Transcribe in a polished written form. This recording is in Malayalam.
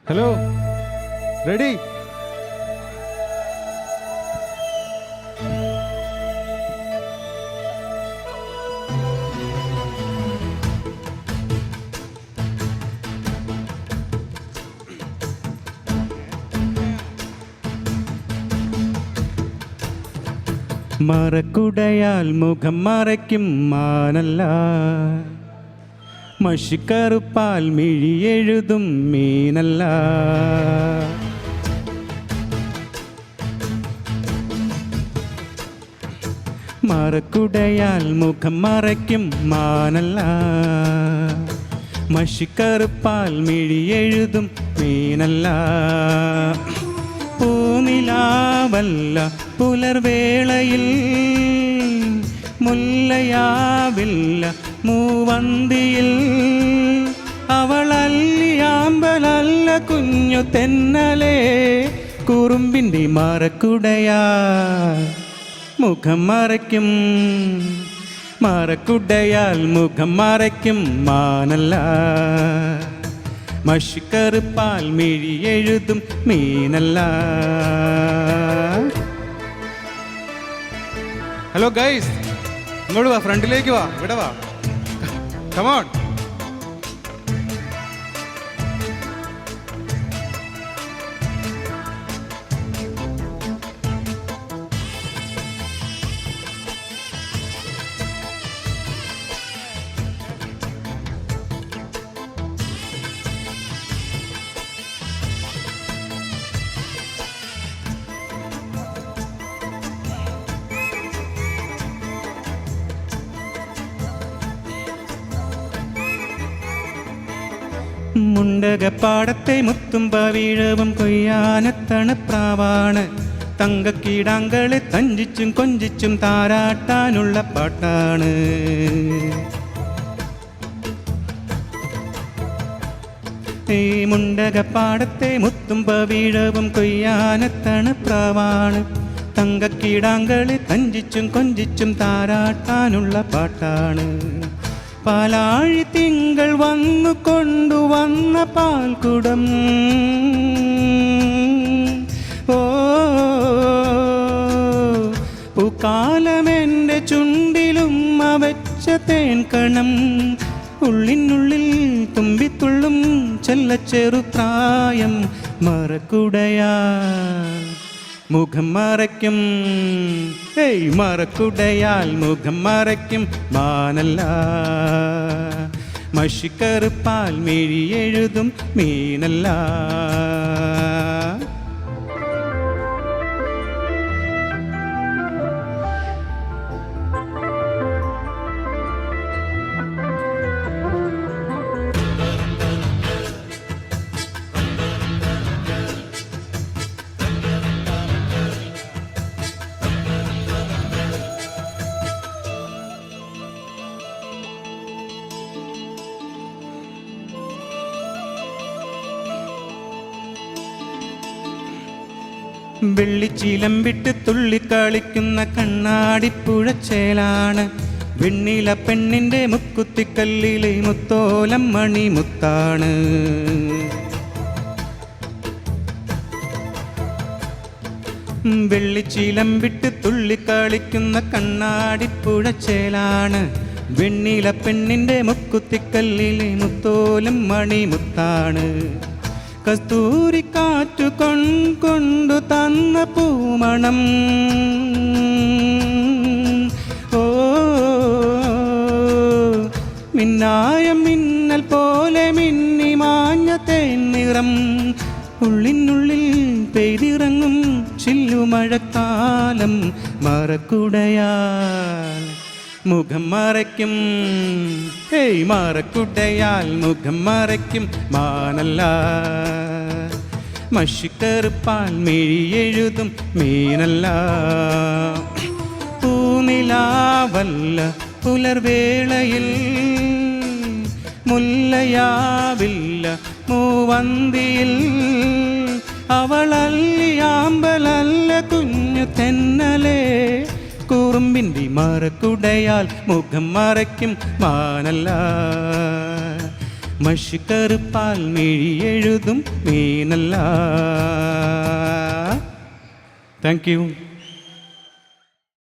Hello, ready? മറക്കുടയാൽ മുഖം മറയ്ക്കും മാനല്ല, മഷിക്കറുപ്പാൽ മിഴിയെഴുതും മീനല്ല. മറക്കുടയാൽ മുഖം മറയ്ക്കും മാനല്ല, മഷിക്കറുപ്പാൽ മിഴിയെഴുതും മീനല്ല. പൂനിലാവല്ല പുലർവേളയിൽ, മുല്ലയാവില്ല മൂവന്തിയിൽ. അവളല്ലിയാമ്പലല്ല കുഞ്ഞു തെന്നലേ, കുറുമ്പിൻ്റെ മറക്കുടയാ മുഖം മറയ്ക്കും. മറക്കുടയാൽ മുഖം മറയ്ക്കും മാനല്ല, മഷിക്കറുപ്പാൽ മിഴിയെഴുതും മീനല്ല. ഹലോ ഗൈസ്, ഇങ്ങോട്ട് വാ, ഫ്രണ്ടിലേക്ക് വാ, ഇവിടെ വാ, കമോൺ. മുണ്ടകപ്പാടത്തെ മുത്തും പവിഴവും കൊയ്യാനത്തണപ്രാവാണ്. തങ്കക്കീടാങ്കളെ തഞ്ചിച്ചും കൊഞ്ചിച്ചും താരാട്ടാനുള്ള പാട്ടാണ്. ഈ മുണ്ടകപ്പാടത്തെ മുത്തും പവിഴവും കൊയ്യാനത്തണപ്രാവാണ്. തങ്കക്കീടാങ്കളെ തഞ്ചിച്ചും കൊഞ്ചിച്ചും താരാട്ടാനുള്ള പാട്ടാണ്. പാലാഴി തിങ്കൾ വന്നു കൊണ്ടുവന്ന പാൽക്കുടം, ഓ പൂക്കാലമെൻ്റെ ചുണ്ടിലും അവച്ച തേൻകണം. ഉള്ളിനുള്ളിൽ തുമ്പിത്തുള്ളും ചെല്ലച്ചെറുപ്രായം. മറക്കുടയാ മുഖം മറയ്ക്കും, ഏയ് മറക്കുടയാൽ മുഖം മറയ്ക്കും മാനല്ല, മഷിക്കറുപ്പാൽ മിഴിയെഴുതും മീനല്ല. വെള്ളിച്ചീലം വിട്ട് തുള്ളിക്കളിക്കുന്ന കണ്ണാടിപ്പുഴച്ചേലാണ്. വെണ്ണില പെണ്ണിൻ്റെ മുക്കുത്തിക്കല്ലിലെ മുത്തോലം മണിമുത്താണ്. വെള്ളിച്ചീലം വിട്ട് തുള്ളിക്കളിക്കുന്ന കണ്ണാടിപ്പുഴച്ചേലാണ്. വെണ്ണില പെണ്ണിൻ്റെ മുക്കുത്തിക്കല്ലിലെ മുത്തോലം മണിമുത്താണ്. കസ്തൂരിക്കാറ്റു കൊണ്ടു തന്ന പൂമണം, ഓ മിന്നായ മിന്നൽ പോലെ മിന്നി മാഞ്ഞ തേൻനിറം. ഉള്ളിനുള്ളിൽ പെയ്തിറങ്ങും ചില്ലുമഴക്കാലം. മറക്കുടയാൽ മുഖം മറയ്ക്കും, ഏയ് മറക്കുടയാൽ മുഖം മറയ്ക്കും മാനല്ല, മഷിക്കറുപ്പാൽ മിഴിയെഴുതും മീനല്ല. പൂനിലാവല്ല പുലർവേളയിൽ, മുല്ലയാവില്ല മൂവന്തിയിൽ. അവളല്ലിയാമ്പലല്ല കുഞ്ഞു തെന്നലേ, കുറുമ്പിൻ്റെ മറക്കുടയാൽ മുഖം മറയ്ക്കും മാനല്ല, മഷിക്കറുപ്പാൽ മിഴി എഴുതും മീനല്ല. Thank you.